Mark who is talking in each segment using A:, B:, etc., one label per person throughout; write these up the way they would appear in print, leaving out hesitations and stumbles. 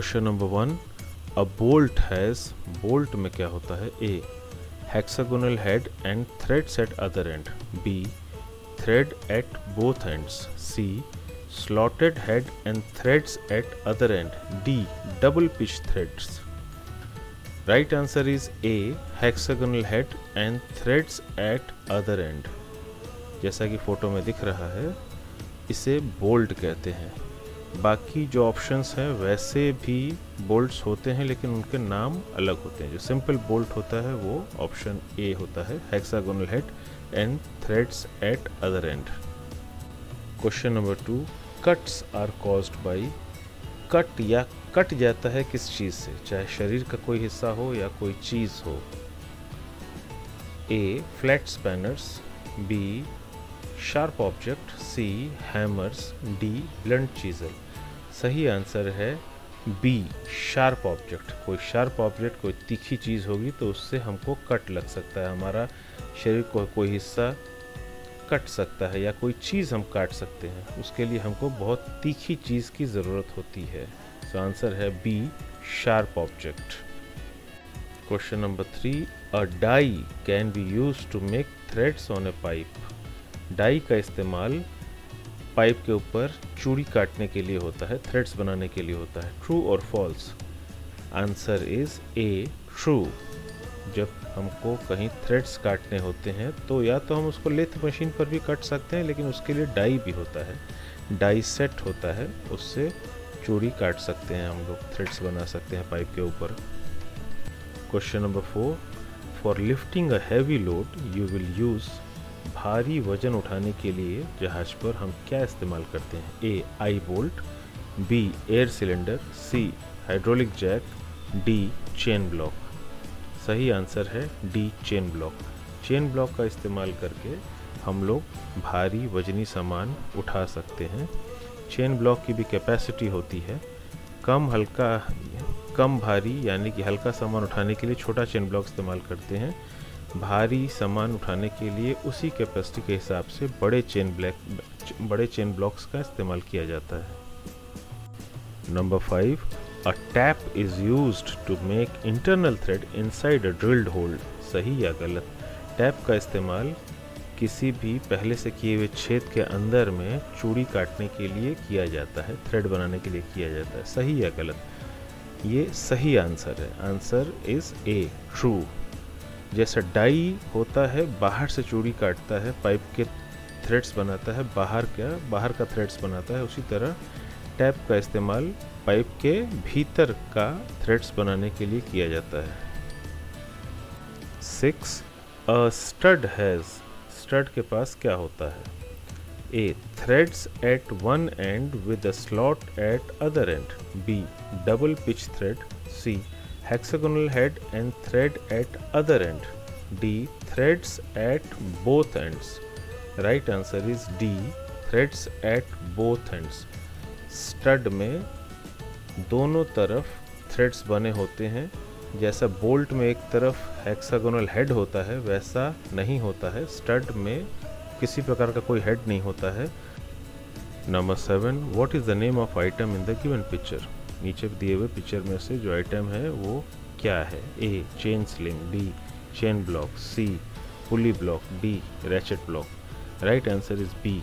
A: Question number 1, a bolt has, bolt में क्या होता है? A hexagonal head and threads at other end, B thread at both ends, C slotted head and threads at other end, D double pitch threads. Right answer is A hexagonal head and threads at other end. जैसा कि photo में दिख रहा है, इसे bolt कहते हैं। बाकी जो ऑप्शंस हैं वैसे भी बोल्ट्स होते हैं, लेकिन उनके नाम अलग होते हैं। जो सिंपल बोल्ट होता है वो ऑप्शन ए होता है, hexagonal head and threads at other end. Question number 2, cuts are caused by, cut या कट जाता है किस चीज़ से, चाहे शरीर का कोई हिस्सा हो या कोई चीज़ हो? A flat spanners, B sharp object, C hammers, D blunt chisel. सही आंसर है बी शार्प ऑब्जेक्ट। कोई शार्प ऑब्जेक्ट, कोई तीखी चीज़ होगी तो उससे हमको कट लग सकता है, हमारा शरीर को कोई हिस्सा कट सकता है या कोई चीज़ हम काट सकते हैं, उसके लिए हमको बहुत तीखी चीज़ की ज़रूरत होती है। तो आंसर है B sharp object. Question number 3, a die can be use to make threads on a pipe. Die का इस्तेमाल पाइप के ऊपर चूड़ी काटने के लिए होता है, थ्रेड्स बनाने के लिए होता है। ट्रू और false? Answer is A true. जब हमको कहीं थ्रेड्स काटने होते हैं तो या तो हम उसको लेथ मशीन पर भी काट सकते हैं, लेकिन उसके लिए डाई भी होता है, डाई सेट होता है, उससे चूड़ी काट सकते हैं हम लोग, थ्रेड्स बना सकते हैं पाइप के ऊपर। Question number 4, for lifting a heavy load you will use, भारी वजन उठाने के लिए जहाज पर हम क्या इस्तेमाल करते हैं? A eye bolt, B air cylinder, C hydraulic jack, D chain block. सही आंसर है D chain block. Chain block का इस्तेमाल करके हम लोग भारी वजनी सामान उठा सकते हैं। चेन ब्लॉक की भी कैपेसिटी होती है, कम भारी यानी कि हल्का सामान उठाने के लिए छोटा चेन ब्लॉक इस्तेमाल करते हैं, भारी सामान उठाने के लिए उसी कैपेसिटी के हिसाब से बड़े चेन ब्लॉक्स का इस्तेमाल किया जाता है। Number 5, a tap is used to make internal thread inside a drilled hole. सही या गलत? टैप का इस्तेमाल किसी भी पहले से किए हुए छेद के अंदर में चूड़ी काटने के लिए किया जाता है, थ्रेड बनाने के लिए किया जाता है। सही या गलत? ये सही आंसर है। Answer is A true. जैसा डाई होता है बाहर से चूड़ी काटता है, पाइप के थ्रेड्स बनाता है, बाहर का थ्रेड्स बनाता है, उसी तरह टैप का इस्तेमाल पाइप के भीतर का थ्रेड्स बनाने के लिए किया जाता है। 6, अ स्टड हैज़, स्टड के पास क्या होता है? A threads at one end with a slot at other end, B double pitch thread, C hexagonal head and thread at other end, D threads at both ends. Right answer is D threads at both ends. Stud में दोनों तरफ threads बने होते हैं। जैसा bolt में एक तरफ हेक्सागोनल हेड होता है वैसा नहीं होता है, स्टड में किसी प्रकार का कोई हेड नहीं होता है। Number 7, what is the name of item in the given picture. नीचे दिए हुए पिक्चर में से जो आइटम है वो क्या है? A chain sling, B chain block, C pulley block, D ratchet block. Right answer is B.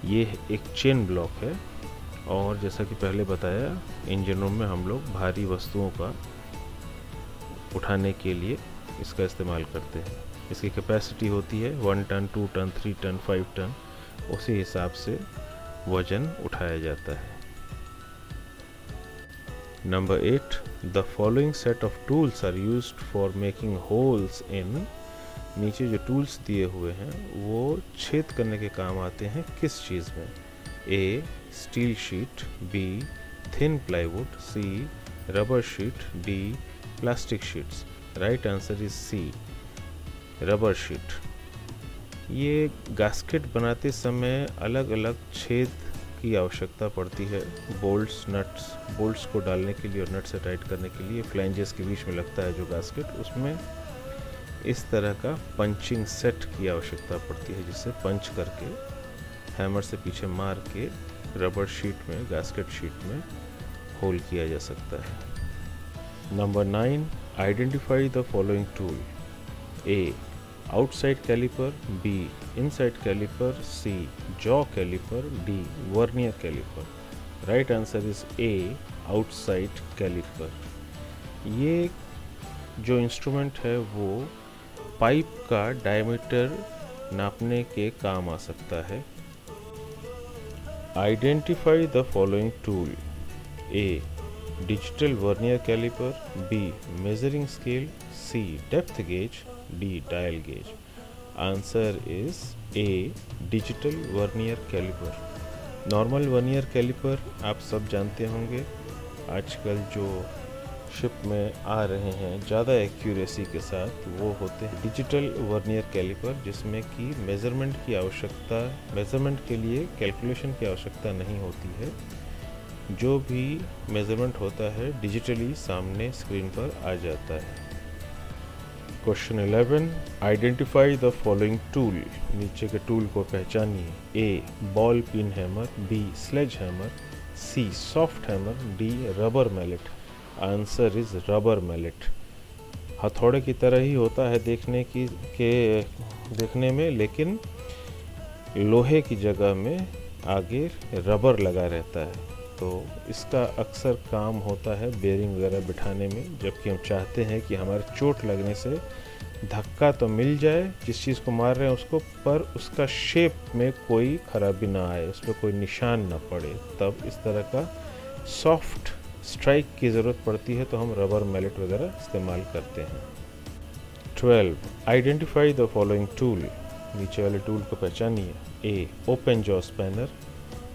A: ये एक चेन ब्लॉक है और जैसा कि पहले बताया, इंजनों में हम लोग भारी वस्तुओं का उठाने के लिए इसका इस्तेमाल करते हैं। इसकी कैपेसिटी होती है 1 टन, 2 टन, 3 टन, 5 टन, उसी हिसाब से वजन उठाया जाता है। Number 8, the following set of tools are used for making holes in। नीचे जो टूल्स दिए हुए हैं वो छेद करने के काम आते हैं किस चीज़ में? A steel sheet, B thin plywood, C rubber sheet, D plastic sheets. Right answer is C rubber sheet. ये गास्केट बनाते समय अलग अलग छेद की आवश्यकता पड़ती है, बोल्ट्स को डालने के लिए और नट से टाइट करने के लिए। फ्लैंजेस के बीच में लगता है जो गास्केट, उसमें इस तरह का पंचिंग सेट की आवश्यकता पड़ती है, जिससे पंच करके हैमर से पीछे मार के रबर शीट में, गास्केट शीट में होल किया जा सकता है। Number 9, identify the following tool. A outside caliper, B inside caliper, C jaw caliper, D vernier caliper. Right answer is A outside caliper. ये जो इंस्ट्रूमेंट है वो पाइप का डायमीटर नापने के काम आ सकता है। Identify the following tool. A digital vernier caliper, B measuring scale, C depth gauge, D dial gauge. Answer is A digital vernier caliper. Normal vernier caliper आप सब जानते होंगे, आजकल जो शिप में आ रहे हैं ज़्यादा एक्यूरेसी के साथ, वो होते हैं डिजिटल वर्नियर कैलिपर, जिसमें कि मेज़रमेंट के लिए कैलकुलेशन की आवश्यकता नहीं होती है। जो भी मेज़रमेंट होता है डिजिटली सामने स्क्रीन पर आ जाता है। Question 11, identify the following tool. नीचे के टूल को पहचानिए। A ball pin hammer, B sledge hammer, C soft hammer, D rubber mallet. Answer is rubber mallet. हथौड़े की तरह ही होता है देखने में, लेकिन लोहे की जगह में आगे रबर लगा रहता है, तो इसका अक्सर काम होता है बेरिंग वगैरह बिठाने में, जबकि हम चाहते हैं कि हमारे चोट लगने से धक्का तो मिल जाए जिस चीज़ को मार रहे हैं उसको, पर उसका शेप में कोई खराबी ना आए, उस पर कोई निशान ना पड़े, तब इस तरह का सॉफ्ट स्ट्राइक की ज़रूरत पड़ती है, तो हम रबर मैलेट वगैरह इस्तेमाल करते हैं। 12, आइडेंटिफाई द फॉलोइंग टूल। नीचे वाले टूल को पहचानिए। A open jaw spanner,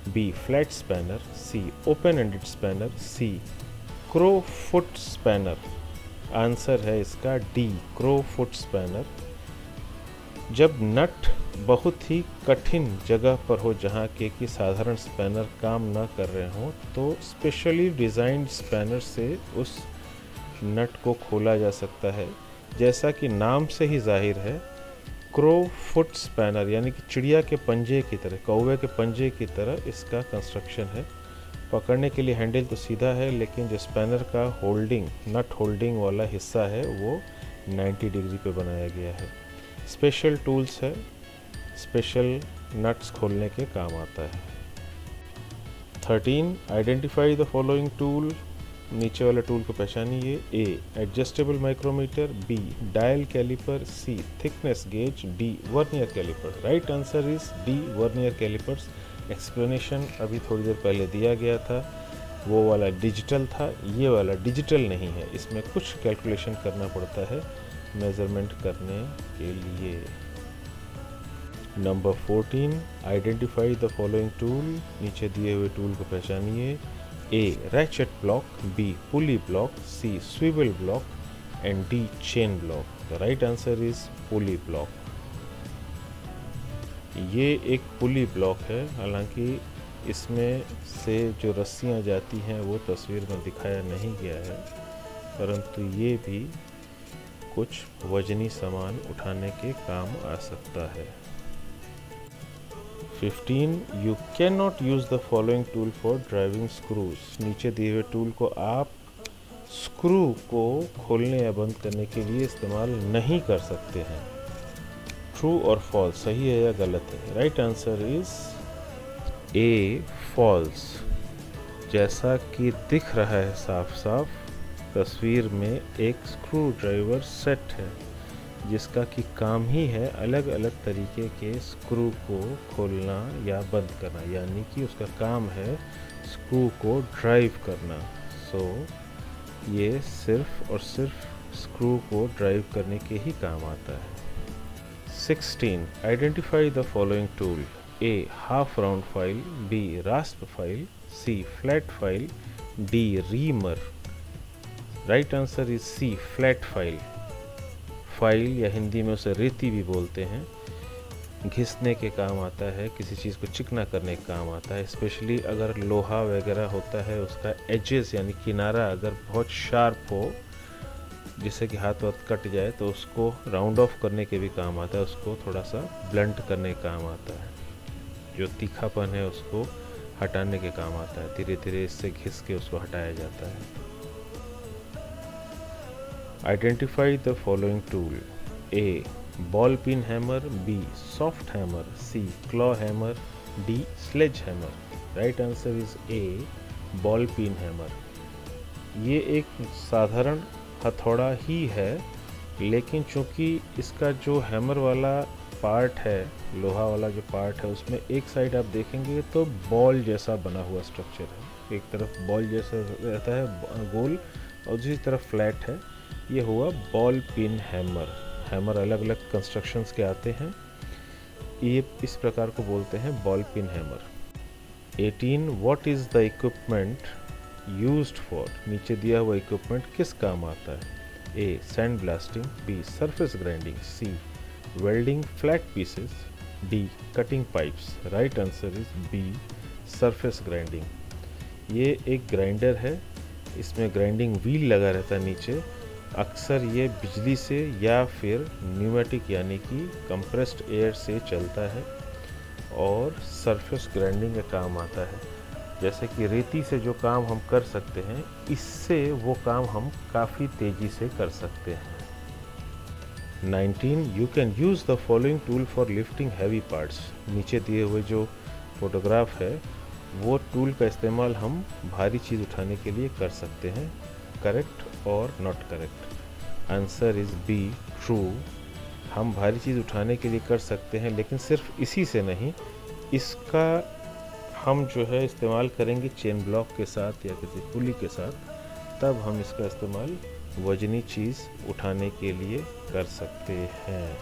A: B flat spanner, C open ended spanner, C crow foot spanner. Answer है इसका डी क्रो फुट स्पैनर। जब नट बहुत ही कठिन जगह पर हो जहाँ के कि साधारण स्पैनर काम ना कर रहे हों, तो स्पेशली डिज़ाइंड स्पैनर से उस नट को खोला जा सकता है। जैसा कि नाम से ही जाहिर है, क्रो फुट स्पैनर यानी कि चिड़िया के पंजे की तरह, कौवे के पंजे की तरह इसका कंस्ट्रक्शन है। पकड़ने के लिए हैंडल तो सीधा है, लेकिन जो स्पैनर का नट होल्डिंग वाला हिस्सा है वो 90 डिग्री पे बनाया गया है। स्पेशल टूल्स है, स्पेशल नट्स खोलने के काम आता है। 13, आइडेंटिफाई द फॉलोइंग टूल। नीचे वाले टूल को पहचानिए। A adjustable micrometer, B dial caliper, C thickness gauge, D vernier caliper. Right answer is D vernier calipers. Explanation अभी थोड़ी देर पहले दिया गया था, वो वाला डिजिटल था, ये वाला डिजिटल नहीं है, इसमें कुछ कैलकुलेशन करना पड़ता है मेज़रमेंट करने के लिए। Number 14, identify the following tool. नीचे दिए हुए टूल को पहचानिए। A ratchet block, B pulley block, C swivel block and D chain block. The right answer is pulley block. ये एक पुली ब्लॉक है, हालांकि इसमें से जो रस्सियाँ जाती हैं वो तस्वीर में दिखाया नहीं गया है, परंतु ये भी कुछ वजनी सामान उठाने के काम आ सकता है। 15, you can not use the following tool for driving screws. नीचे दिए हुए टूल को आप स्क्रू को खोलने या बंद करने के लिए इस्तेमाल नहीं कर सकते हैं। ट्रू और फॉल्स, सही है या गलत है? Right answer is A false. जैसा कि दिख रहा है साफ साफ तस्वीर में, एक स्क्रू ड्राइवर सेट है जिसका कि काम ही है अलग अलग तरीके के स्क्रू को खोलना या बंद करना, यानी कि उसका काम है स्क्रू को ड्राइव करना। सो ये सिर्फ और सिर्फ स्क्रू को ड्राइव करने के ही काम आता है। 16, identify the following tool. A half round file, B rasp file, C flat file, D reamer. Right answer is C flat file. File या हिंदी में उसे रेती भी बोलते हैं, घिसने के काम आता है, किसी चीज़ को चिकना करने के काम आता है। स्पेशली अगर लोहा वगैरह होता है, उसका एजेस यानी किनारा अगर बहुत शार्प हो जिससे कि हाथ वाथ कट जाए, तो उसको राउंड ऑफ करने के भी काम आता है, उसको थोड़ा सा ब्लंट करने का काम आता है। जो तीखापन है उसको हटाने के काम आता है, धीरे धीरे इससे घिस के उसको हटाया जाता है। Identify the following tool. A ball pin hammer, B soft hammer, C claw hammer, D sledge hammer. Right answer is A ball pin hammer. ये एक साधारण हथौड़ा ही है, लेकिन चूंकि इसका जो हैमर वाला पार्ट है, लोहा वाला जो पार्ट है, उसमें एक साइड आप देखेंगे तो बॉल जैसा बना हुआ स्ट्रक्चर है। एक तरफ बॉल जैसा रहता है गोल और दूसरी तरफ फ्लैट है। ये हुआ बॉल पिन हैमर। हैमर अलग अलग कंस्ट्रक्शंस के आते हैं, ये इस प्रकार को बोलते हैं ball pin hammer. 18 what is the equipment used for. नीचे दिया हुआ इक्विपमेंट किस काम आता है। A sand blasting, B surface grinding, C welding flat pieces, D cutting pipes. Right answer is B surface grinding. ये एक ग्राइंडर है, इसमें ग्राइंडिंग व्हील लगा रहता है नीचे। अक्सर ये बिजली से या फिर न्यूमेटिक यानी कि कंप्रेस्ड एयर से चलता है और सरफेस ग्राइंडिंग का काम आता है। जैसे कि रेती से जो काम हम कर सकते हैं, इससे वो काम हम काफ़ी तेज़ी से कर सकते हैं। 19 you can use the following tool for lifting heavy parts. नीचे दिए हुए जो फोटोग्राफ है, वो टूल का इस्तेमाल हम भारी चीज़ उठाने के लिए कर सकते हैं। करेक्ट और not correct. Answer is be true. हम भारी चीज़ उठाने के लिए कर सकते हैं, लेकिन सिर्फ इसी से नहीं, इसका हम जो है इस्तेमाल करेंगे चेन ब्लॉक के साथ या किसी पुली के साथ, तब हम इसका इस्तेमाल वजनी चीज़ उठाने के लिए कर सकते हैं।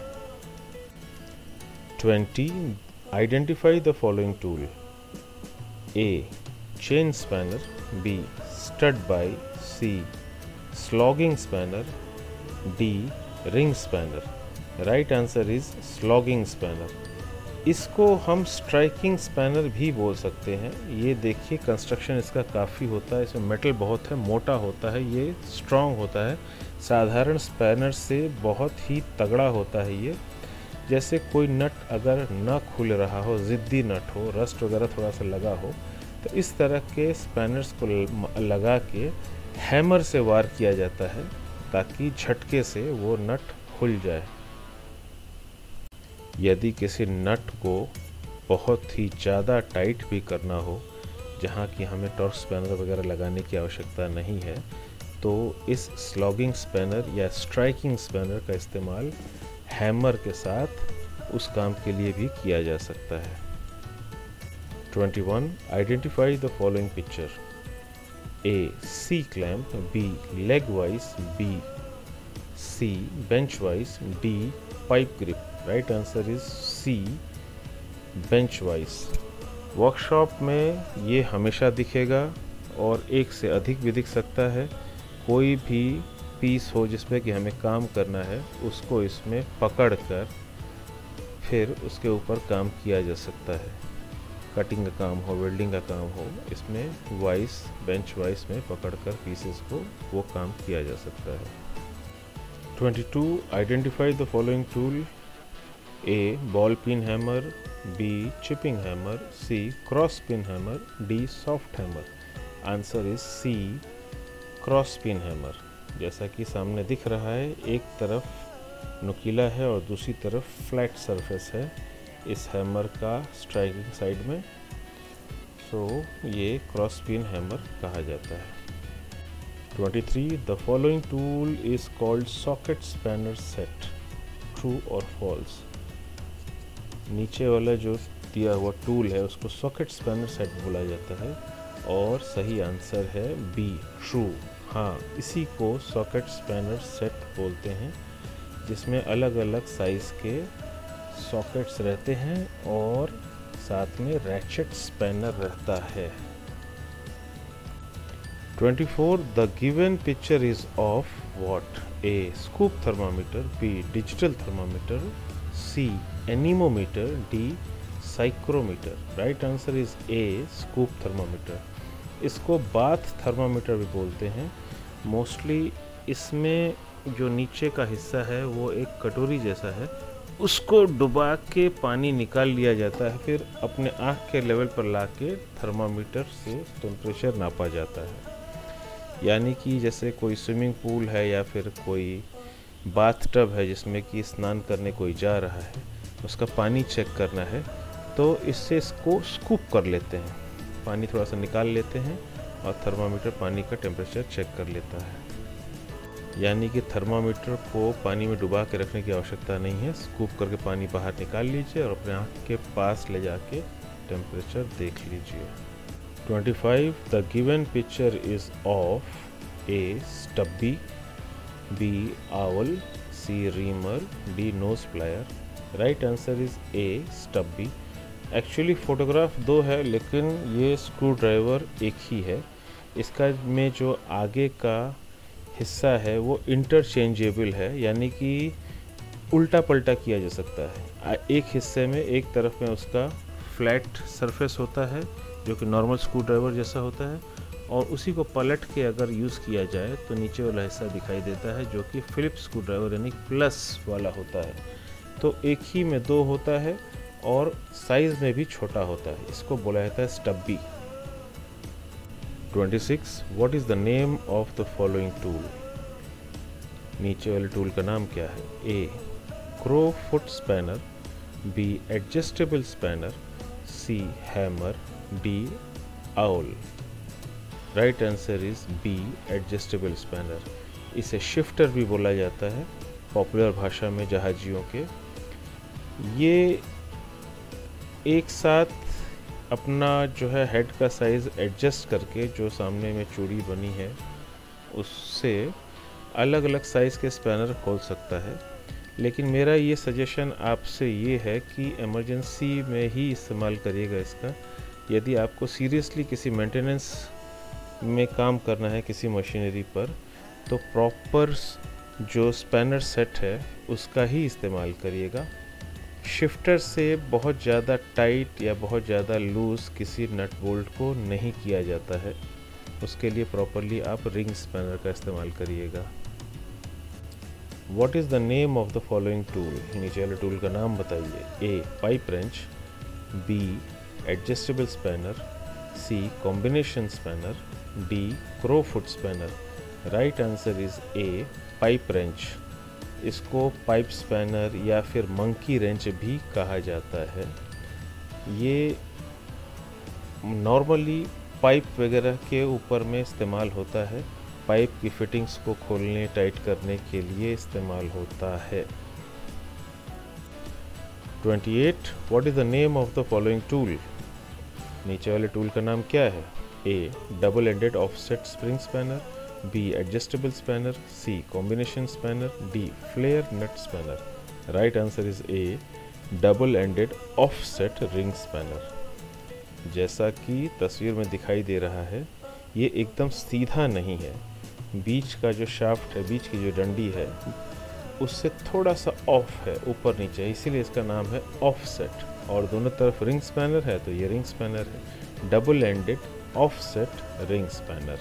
A: 20 identify the following tool. A chain spanner, B stud by, C slogging spanner, D ring spanner. Right answer is slogging spanner. इसको हम स्ट्राइकिंग स्पैनर भी बोल सकते हैं। ये देखिए कंस्ट्रक्शन इसका काफ़ी होता है, इसमें मेटल बहुत है, मोटा होता है, ये स्ट्रॉन्ग होता है, साधारण स्पैनर से बहुत ही तगड़ा होता है ये। जैसे कोई नट अगर ना खुल रहा हो, ज़िद्दी नट हो, रस्ट वगैरह थोड़ा सा लगा हो, तो इस तरह के स्पैनर्स को लगा के हैमर से वार किया जाता है ताकि झटके से वो नट खुल जाए। यदि किसी नट को बहुत ही ज़्यादा टाइट भी करना हो, जहाँ कि हमें टॉर्क स्पैनर वगैरह लगाने की आवश्यकता नहीं है, तो इस स्लॉगिंग स्पैनर या स्ट्राइकिंग स्पैनर का इस्तेमाल हैमर के साथ उस काम के लिए भी किया जा सकता है। 21 identify the following picture. A C clamp, B leg vice, B C bench vice, D pipe grip. Right answer is C bench vice. Workshop में ये हमेशा दिखेगा और एक से अधिक भी दिख सकता है। कोई भी पीस हो जिसमें कि हमें काम करना है, उसको इसमें पकड़कर फिर उसके ऊपर काम किया जा सकता है। कटिंग का काम हो, वेल्डिंग का काम हो, इसमें वाइस बेंच वाइस में पकड़कर पीसेस को वो काम किया जा सकता है। 22 identify the following tool. A ball pin hammer, B chipping hammer, C cross pin hammer, D soft hammer. Answer is C cross pin hammer. जैसा कि सामने दिख रहा है, एक तरफ नुकीला है और दूसरी तरफ फ्लैट सरफेस है इस हैमर का स्ट्राइकिंग साइड में, सो ये क्रॉस पिन हैमर कहा जाता है। 23 the following tool is called socket spanner set. True और फॉल्स। नीचे वाला जो दिया हुआ टूल है उसको सॉकेट स्पैनर सेट बोला जाता है और सही आंसर है बी ट्रू। हाँ, इसी को सॉकेट स्पैनर सेट बोलते हैं, जिसमें अलग अलग साइज़ के सॉकेट्स रहते हैं और साथ में रैचेट स्पैनर रहता है। 24 the given picture is of what. A scoop thermometer, B digital thermometer, C anemometer, D psychrometer. Right answer is A scoop thermometer. इसको बाथ थर्मामीटर भी बोलते हैं। मोस्टली इसमें जो नीचे का हिस्सा है वो एक कटोरी जैसा है उसको डुबा के पानी निकाल लिया जाता है, फिर अपने आँख के लेवल पर ला के थर्मामीटर से टेम्परेचर नापा जाता है। यानी कि जैसे कोई स्विमिंग पूल है या फिर कोई बाथ टब है जिसमें कि स्नान करने कोई जा रहा है, उसका पानी चेक करना है, तो इससे इसको स्कूप कर लेते हैं, पानी थोड़ा सा निकाल लेते हैं और थर्मामीटर पानी का टेम्परेचर चेक कर लेता है। यानी कि थर्मामीटर को पानी में डुबा के रखने की आवश्यकता नहीं है, स्कूप करके पानी बाहर निकाल लीजिए और अपने आँख के पास ले जाके टेम्परेचर देख लीजिए। 25. The given picture is of A. Stubby, B. Owl, C. Reamer, D. Nose plier. Right answer is A. Stubby. Actually photograph दो है लेकिन ये स्क्रू ड्राइवर एक ही है। इसका में जो आगे का हिस्सा है वो इंटरचेंजेबल है, यानी कि उल्टा पल्टा किया जा सकता है। एक हिस्से में एक तरफ में उसका फ्लैट सरफेस होता है जो कि नॉर्मल स्क्रू ड्राइवर जैसा होता है, और उसी को पलट के अगर यूज़ किया जाए तो नीचे वाला हिस्सा दिखाई देता है जो कि फिलिप्स स्क्रू ड्राइवर यानी प्लस वाला होता है। तो एक ही में दो होता है और साइज़ में भी छोटा होता है, इसको बोला जाता है स्टब्बी। 26. What is the name of the following tool? नीचे वाले टूल का नाम क्या है? A. Crow foot spanner, B. Adjustable spanner, C. Hammer, D. Owl. Right answer is B. Adjustable spanner. इसे शिफ्टर भी बोला जाता है पॉपुलर भाषा में जहाजियों के। ये एक साथ अपना जो है हेड का साइज़ एडजस्ट करके जो सामने में चूड़ी बनी है उससे अलग अलग साइज़ के स्पैनर खोल सकता है। लेकिन मेरा ये सजेशन आपसे ये है कि इमरजेंसी में ही इस्तेमाल करिएगा इसका। यदि आपको सीरियसली किसी मेंटेनेंस में काम करना है किसी मशीनरी पर, तो प्रॉपर जो स्पैनर सेट है उसका ही इस्तेमाल करिएगा। शिफ्टर से बहुत ज़्यादा टाइट या बहुत ज़्यादा लूज़ किसी नट बोल्ट को नहीं किया जाता है, उसके लिए प्रॉपरली आप रिंग स्पैनर का इस्तेमाल करिएगा। What is the name of the following tool? नीचे वाले टूल का नाम बताइए। A. Pipe wrench, B. Adjustable spanner, C. Combination spanner, D. Crow foot spanner. Right answer is A. Pipe wrench. इसको पाइप स्पैनर या फिर मंकी रेंच भी कहा जाता है। ये नॉर्मली पाइप वगैरह के ऊपर में इस्तेमाल होता है, पाइप की फिटिंग्स को खोलने टाइट करने के लिए इस्तेमाल होता है। 28. What is the name of the following tool? नीचे वाले टूल का नाम क्या है? A. Double ended offset spring spanner, B. Adjustable spanner, C. Combination spanner, D. Flare nut spanner. Right answer is A. Double ended offset ring spanner. जैसा कि तस्वीर में दिखाई दे रहा है, ये एकदम सीधा नहीं है, बीच का जो शाफ्ट है, बीच की जो डंडी है उससे थोड़ा सा ऑफ है, ऊपर नीचे, इसीलिए इसका नाम है ऑफसेट। और दोनों तरफ रिंग स्पैनर है तो ये रिंग स्पैनर है, double ended offset ring spanner.